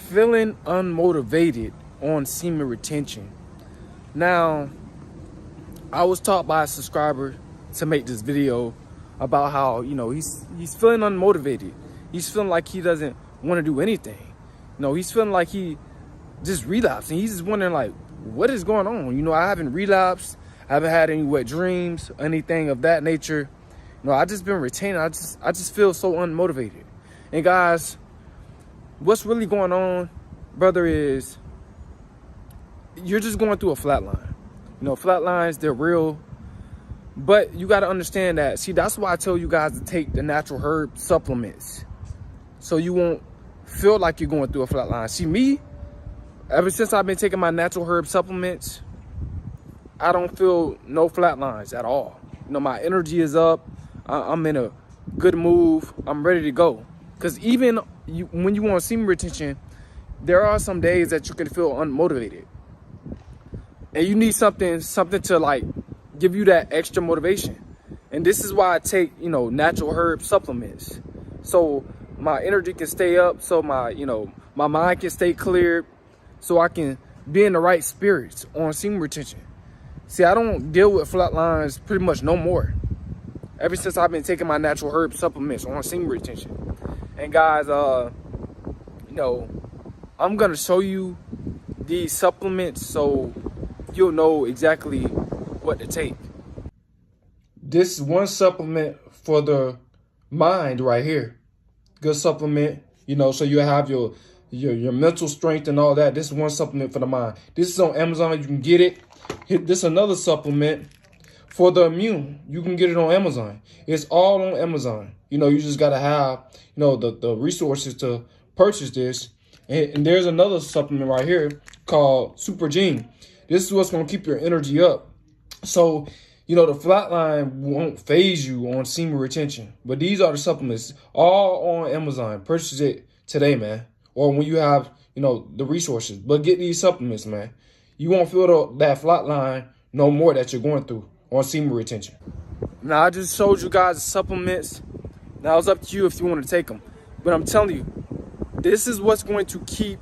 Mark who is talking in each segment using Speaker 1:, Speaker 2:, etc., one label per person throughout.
Speaker 1: feeling unmotivated on semen retention. Now, I was taught by a subscriber to make this video about how, he's feeling unmotivated. He's feeling like he doesn't want to do anything. He's feeling like he just relapsed, and he's just wondering, like, what is going on? I haven't relapsed. I haven't had any wet dreams, anything of that nature. I just been retaining. I just feel so unmotivated. And guys, what's really going on, brother, is you're just going through a flat line. Flat lines, they're real. But you got to understand that. See, that's why I tell you guys to take the natural herb supplements, so you won't feel like you're going through a flat line. See, me, ever since I've been taking my natural herb supplements, I don't feel no flat lines at all. My energy is up. I'm in a good move. I'm ready to go. Because even when you want semen retention, there are some days that you can feel unmotivated. And you need something to, like, give you that extra motivation. And this is why I take, natural herb supplements. So my energy can stay up, so my mind can stay clear, so I can be in the right spirits on semen retention. See, I don't deal with flat lines pretty much no more, ever since I've been taking my natural herb supplements on semen retention. And guys, I'm gonna show you these supplements so you'll know exactly what to take. This is one supplement for the mind right here. Good supplement, so you have your mental strength and all that. This is one supplement for the mind. This is on Amazon. You can get it. This is another supplement for the immune. You can get it on Amazon. It's all on Amazon. You just got to have, the resources to purchase this. And there's another supplement right here called Super Gene. This is what's going to keep your energy up. So, the flat line won't phase you on semen retention. But these are the supplements, all on Amazon. Purchase it today, man. Or when you have, the resources. But get these supplements, man. You won't feel that flat line no more that you're going through on semen retention. Now, I just showed you guys the supplements. Now, it's up to you if you want to take them. But I'm telling you, this is what's going to keep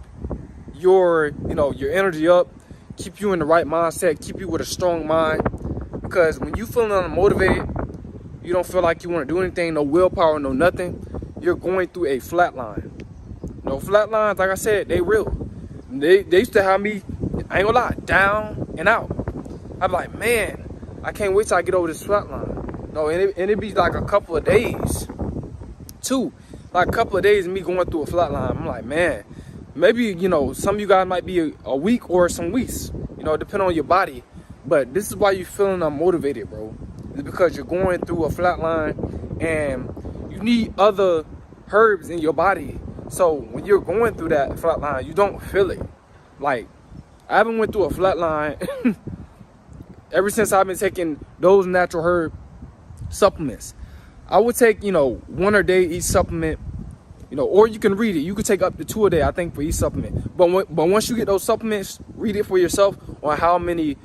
Speaker 1: your energy up, keep you in the right mindset, keep you with a strong mind. Because when you feeling unmotivated, you don't feel like you want to do anything, no willpower, no nothing, you're going through a flat line. Flat lines, like I said, they real. They used to have me, I ain't gonna lie, down and out. I'm like, man, I can't wait till I get over this flat line. And it'd be like a couple of days, too. Like a couple of days of me going through a flat line. I'm like, man, maybe, some of you guys might be a week or some weeks, depending on your body. But this is why you're feeling unmotivated, bro. It's because you're going through a flat line and you need other herbs in your body. So when you're going through that flat line, you don't feel it. Like, I haven't went through a flat line ever since I've been taking those natural herb supplements. I would take, one a day each supplement, or you can read it. You could take up to 2 a day, I think, for each supplement. But once you get those supplements, read it for yourself on how many,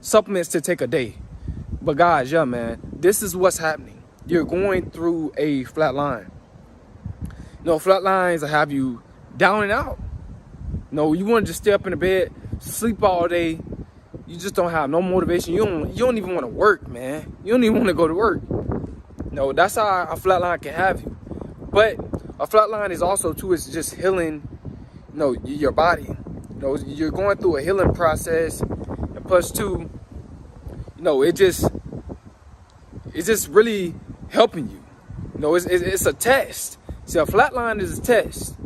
Speaker 1: supplements to take a day. But guys, yeah, man, this is what's happening. You're going through a flat line. Flat lines will have you down and out. You want to just stay up in the bed, sleep all day. You just don't have no motivation. You don't even want to work, man. You don't even want to go to work. That's how a flat line can have you. But a flat line is also, too, it's just healing, your body. You're going through a healing process. And plus, too, it's just really helping you. It's a test. See, a flat line is a test,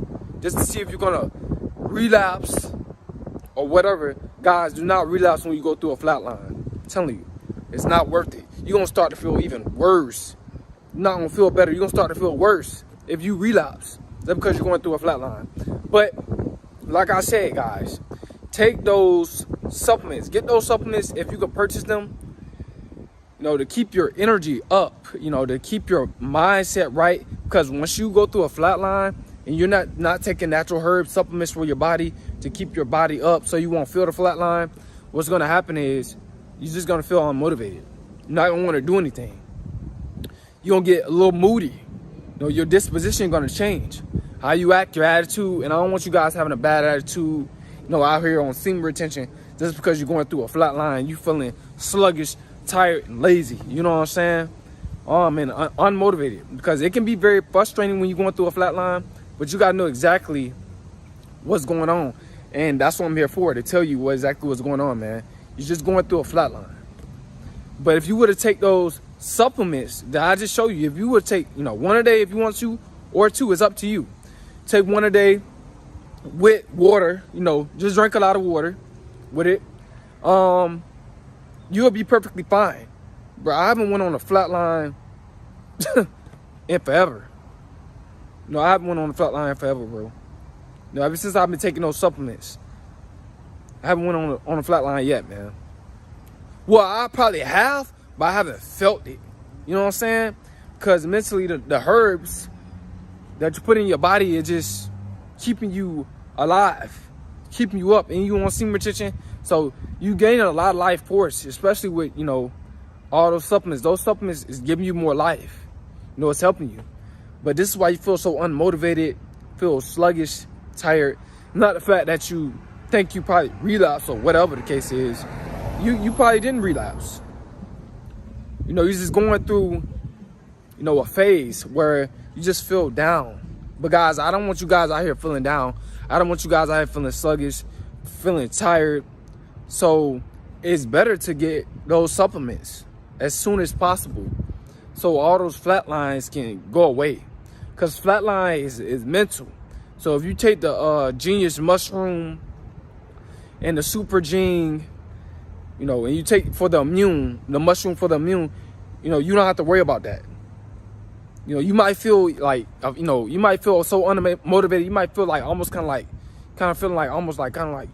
Speaker 1: just to see if you're gonna relapse or whatever. Guys, do not relapse when you go through a flat line. I'm telling you, it's not worth it. You're gonna start to feel even worse. You're not gonna feel better. You're gonna start to feel worse if you relapse. That's because you're going through a flat line. But like I said, guys, take those supplements. Get those supplements if you can purchase them. To keep your energy up, to keep your mindset right. Because once you go through a flat line and you're not taking natural herb supplements for your body to keep your body up so you won't feel the flat line, what's going to happen is you're just going to feel unmotivated. You're not going to want to do anything. You're going to get a little moody. Your disposition is going to change. how you act, your attitude. And I don't want you guys having a bad attitude, out here on semen retention just because you're going through a flat line. You feeling sluggish, tired, and lazy. You know what I'm saying? And unmotivated, because it can be very frustrating when you're going through a flat line, but you got to know exactly what's going on. And that's what I'm here for, to tell you exactly what's going on, man. You're just going through a flat line. But if you were to take those supplements that I just showed you, if you would take, one a day if you want to, or two, it's up to you. Take one a day with water, just drink a lot of water with it. You'll be perfectly fine. Bro, I haven't went on a flat line in forever. I haven't went on a flat line in forever, bro. Ever since I've been taking those supplements, I haven't went on a flat line yet, man. Well, I probably have, but I haven't felt it. You know what I'm saying? Because mentally, the herbs that you put in your body is just keeping you alive, keeping you up, and you on semen retention. So you gain a lot of life force, especially with, all those supplements. Those supplements is giving you more life. It's helping you. But this is why you feel so unmotivated, feel sluggish, tired. Not the fact that you think you probably relapse or whatever the case is. You probably didn't relapse. You're just going through, a phase where you just feel down. But guys, I don't want you guys out here feeling down. I don't want you guys out here feeling sluggish, feeling tired. So it's better to get those supplements as soon as possible, so all those flat lines can go away. Because flat line is mental. So if you take the Genius mushroom and the super gene, and you take for the mushroom for the immune, you don't have to worry about that. You might feel like, you might feel so unmotivated. You might feel like almost kind of feeling like almost like kind of like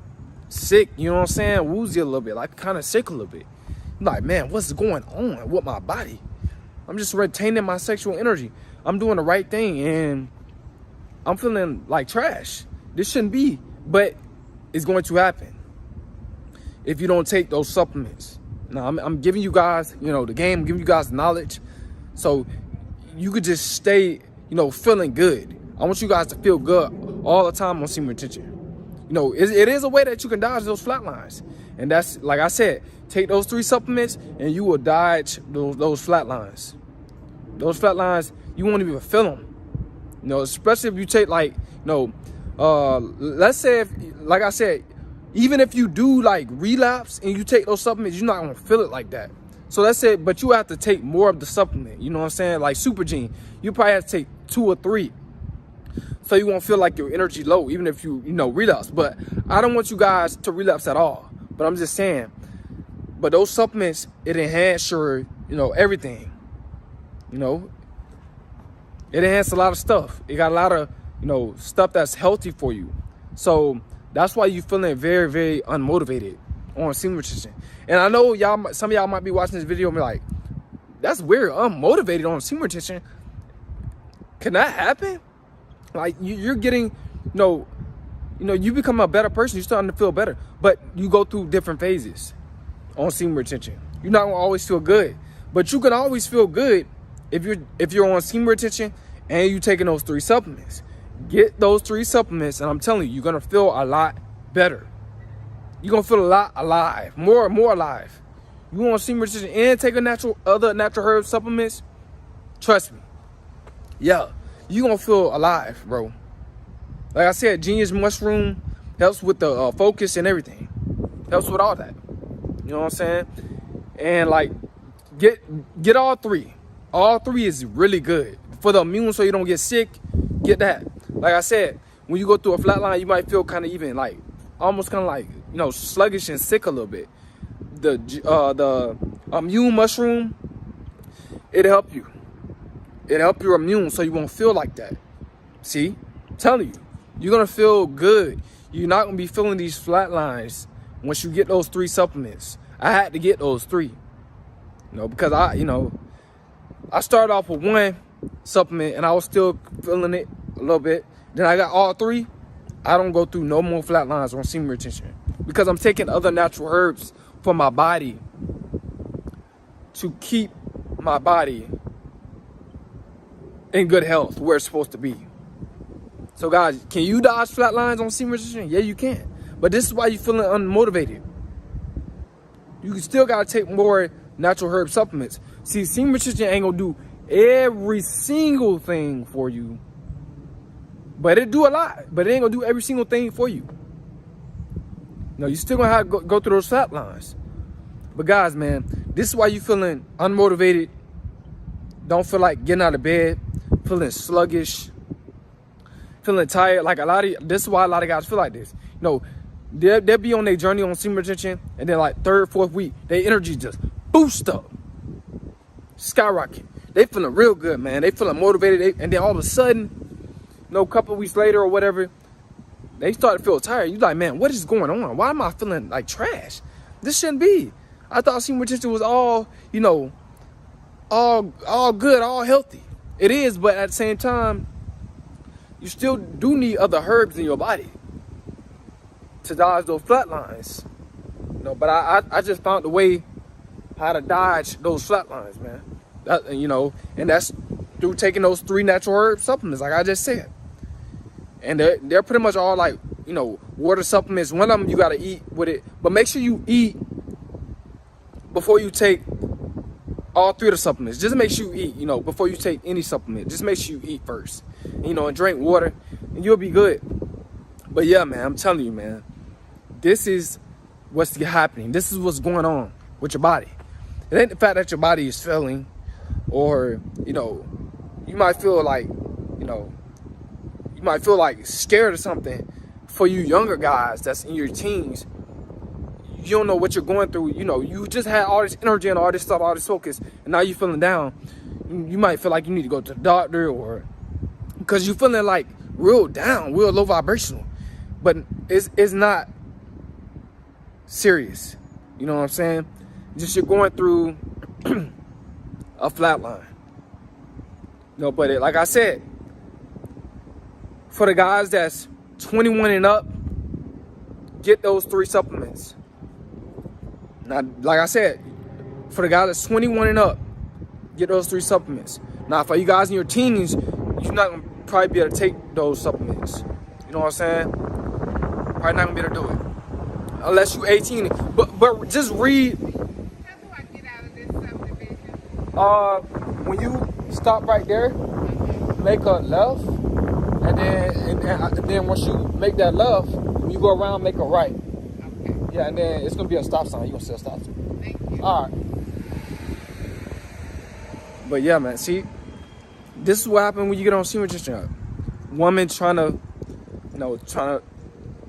Speaker 1: sick. You know what I'm saying? Woozy a little bit, like kind of sick a little bit. You're like, man, what's going on with my body? I'm just retaining my sexual energy. I'm doing the right thing, and I'm feeling like trash. This shouldn't be, but it's going to happen if you don't take those supplements. Now, I'm giving you guys, the game, I'm giving you guys knowledge, so you could just stay, feeling good. I want you guys to feel good all the time on semen retention. It is a way that you can dodge those flat lines. And that's, like I said, take those 3 supplements and you will dodge those flat lines. Those flat lines, you won't even feel them. Especially if you take let's say, like I said, even if you do relapse and you take those supplements, you're not gonna feel it like that. So let's say, but you have to take more of the supplement. You know what I'm saying? Like Super Gene, you probably have to take 2 or 3. So you won't feel like your energy low, even if you relapse. But I don't want you guys to relapse at all. But I'm just saying, but those supplements, it enhance your, everything. It enhances a lot of stuff. It got a lot of, stuff that's healthy for you. So that's why you're feeling very, very unmotivated on semen retention. And I know some of y'all might be watching this video and be like, that's weird, unmotivated on semen retention. Can that happen? Like you're getting, you become a better person. You're starting to feel better, but you go through different phases on semen retention. You're not gonna always feel good, but you can always feel good if you're on semen retention and you taking those 3 supplements. Get those 3 supplements, and I'm telling you, you're gonna feel a lot better. You're gonna feel a lot alive, more alive. You want semen retention and take other natural herb supplements? Trust me, yeah. You gonna feel alive, bro. Like I said, Genius mushroom helps with the focus and everything. Helps with all that. You know what I'm saying? And get all 3. All 3 is really good for the immune, so you don't get sick. Get that. Like I said, when you go through a flat line, you might feel kind of even almost kind of sluggish and sick a little bit. The immune mushroom, it'll help you. It'll help your immune so you won't feel like that. See? I'm telling you. You're going to feel good. You're not going to be feeling these flat lines once you get those 3 supplements. I had to get those 3. Because I started off with 1 supplement and I was still feeling it a little bit. Then I got all 3. I don't go through no more flat lines on semen retention because I'm taking other natural herbs for my body to keep my body in good health where it's supposed to be. So guys, can you dodge flat lines on semen retention? Yeah, you can. But this is why you're feeling unmotivated. You still gotta take more natural herb supplements. See, semen retention ain't gonna do every single thing for you. But it do a lot. But it ain't gonna do every single thing for you. No, you still gonna have to go through those flat lines. But guys, man, this is why you feeling unmotivated. Don't feel like getting out of bed. Feeling sluggish. Feeling tired. Like this is why a lot of guys feel like this. You know, they'll be on their journey on semen retention, and then like 3rd, 4th week, their energy just boost up. Skyrocket. They feeling real good, man. They feeling motivated. And then all of a sudden, you know, a couple of weeks later or whatever, they start to feel tired. You like, man, what is going on? Why am I feeling like trash? This shouldn't be. I thought semen retention was all, you know, all good, all healthy. It is, but at the same time, you still do need other herbs in your body to dodge those flat lines. You know, but I just found a way how to dodge those flat lines, man. You know, and that's through taking those 3 natural herb supplements, like I just said. And they're pretty much all like, you know, water supplements. One of them you gotta eat with it, but make sure you eat before you take all 3 of the supplements. Just make sure you eat, you know, before you take any supplement. Just make sure you eat first, you know, and drink water, and you'll be good. But yeah, man, I'm telling you, man, this is what's happening. This is what's going on with your body. It ain't the fact that your body is failing, or, you know, you might feel like, you know, you might feel like scared or something. For you younger guys that's in your teens, you don't know what you're going through. You know, you just had all this energy and all this stuff, all this focus, and now you're feeling down. You might feel like you need to go to the doctor, or because you're feeling like real down, real low vibrational. But it's not serious. You know what I'm saying? Just you're going through a flat line. You know, but like I said, for the guys that's 21 and up, get those 3 supplements. Now, like I said, for the guy that's 21 and up, get those 3 supplements. Now, for you guys in your teens, you're not gonna probably be able to take those supplements. You know what I'm saying? Probably not gonna be able to do it unless you're 18. But just read.
Speaker 2: How do I get out of this subdivision?
Speaker 1: When you stop right there, make a left, and then once you make that left, when you go around, make a right.
Speaker 2: Okay.
Speaker 1: Yeah, and then it's gonna be a stop sign. You're gonna see a stop sign.
Speaker 2: Thank you.
Speaker 1: All right. But yeah, man, see, this is what happens when you get on semen retention. Woman trying to, you know,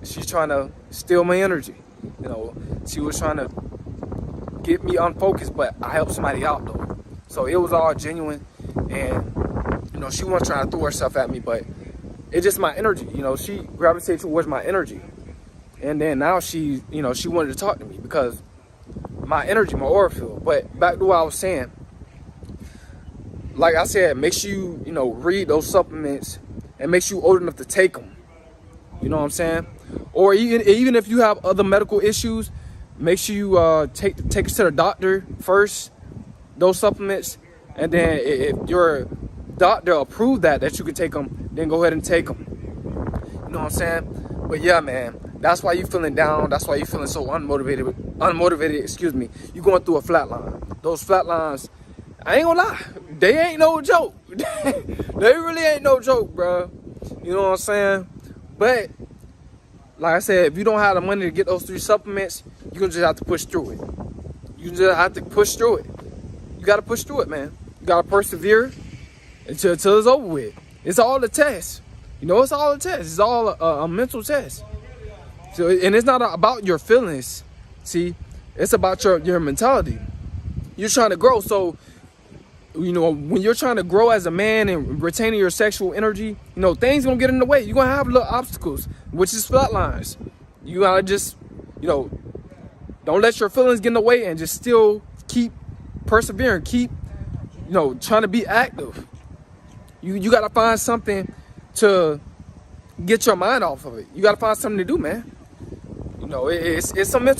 Speaker 1: she's trying to steal my energy. You know, she was trying to get me unfocused, but I helped somebody out though. So it was all genuine, and you know, she wasn't trying to throw herself at me, but it's just my energy. You know, she gravitated towards my energy, and then now she, you know, she wanted to talk to me because my energy, my aura field. But back to what I was saying. Like I said, make sure you know, read those supplements, and make sure you're old enough to take them. You know what I'm saying? Or even if you have other medical issues, make sure you take it to the doctor first, those supplements, and then if your doctor approved that you can take them, then go ahead and take them. You know what I'm saying? But yeah, man, that's why you feeling down. That's why you feeling so unmotivated. Excuse me. You going through a flat line. Those flat lines, I ain't gonna lie, they ain't no joke. They really ain't no joke, bro. You know what I'm saying? But like I said, if you don't have the money to get those 3 supplements, you're gonna just have to push through it. You just have to push through it. You gotta push through it, man. You gotta persevere until it's over with. It's all a test. You know, it's all a test. It's all a mental test. So, and it's not about your feelings. See, it's about your mentality. You're trying to grow. So, you know, when you're trying to grow as a man and retaining your sexual energy, you know, things gonna get in the way. You're gonna have little obstacles, which is flat lines. You gotta just, you know, don't let your feelings get in the way, and just still keep persevering. Keep, you know, trying to be active. You gotta find something to get your mind off of it. You gotta find something to do, man. You know, it's a mental